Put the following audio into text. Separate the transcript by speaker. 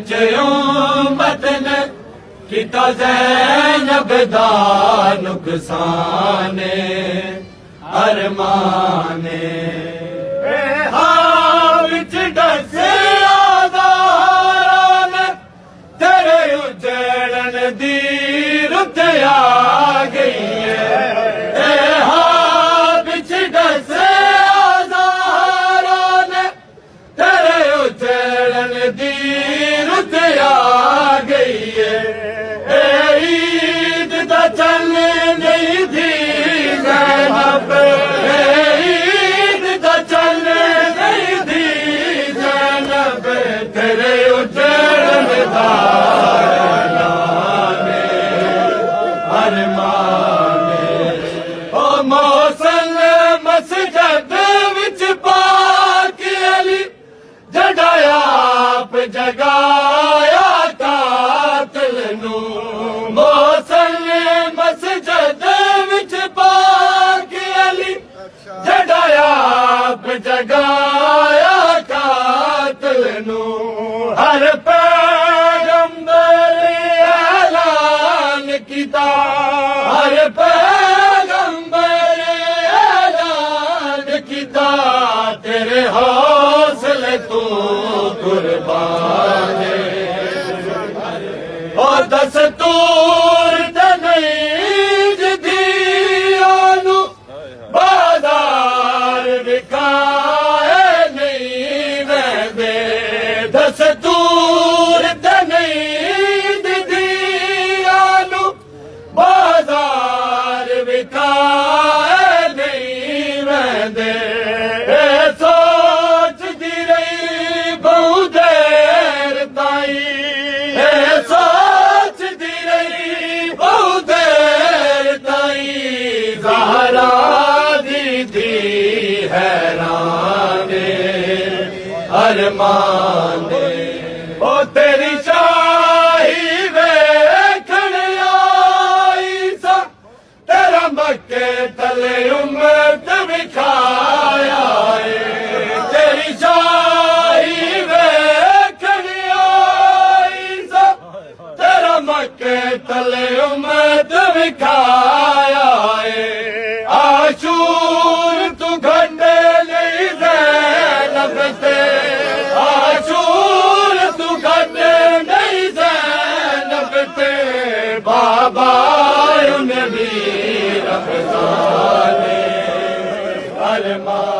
Speaker 1: विच उम्मत ने किता ज़ैनब दा नुकसान अरमाने विच डसे आज़ारां ने तेरे उजड़न दी रुत आ गई है। विच डसे आज़ारां ने तेरे उजड़न दी रुत आ गई है। ईद दा चल नहीं थी ज़ैनब, ईद दा चल नहीं थी ज़ैनब, तेरे उजड़न दा अरमाने। ओ मौसल मस्जिद विच पाक अली जगाया आप जगाया कातिल नू। मौसल मस्जिद विच पाक अली जगाया आप जगाया कातिल नू। हर पैगंबर ऐलान कीता, हर पैगंबर ऐलान कीता, तेरे हौसले तू कुर्बान और दस्तूर ते नहीं जिदियानू बाजार विकाए नहीं वहदे। दस्तूर ते नहीं जिदियानू बाजार विकाए नहीं वहदे। सोचदी रही बहु देर ताई, सोचदी रही बहु देर ताई, ज़हरा दीदी हैराने अरमाने। ओ तेरी शाही वेखण आई सा, तेरा मक्के तले उम्मत विखाया है। तेरी शाही वेखण आई सा, तेरा मक्के तले उम्मत विखाया है। आशूर तू घंटे नहीं ज़ैनब ते, आशूर तू घंटे नहीं ज़ैनब ते, बाबा उन भी रफ़्ताने अरमान।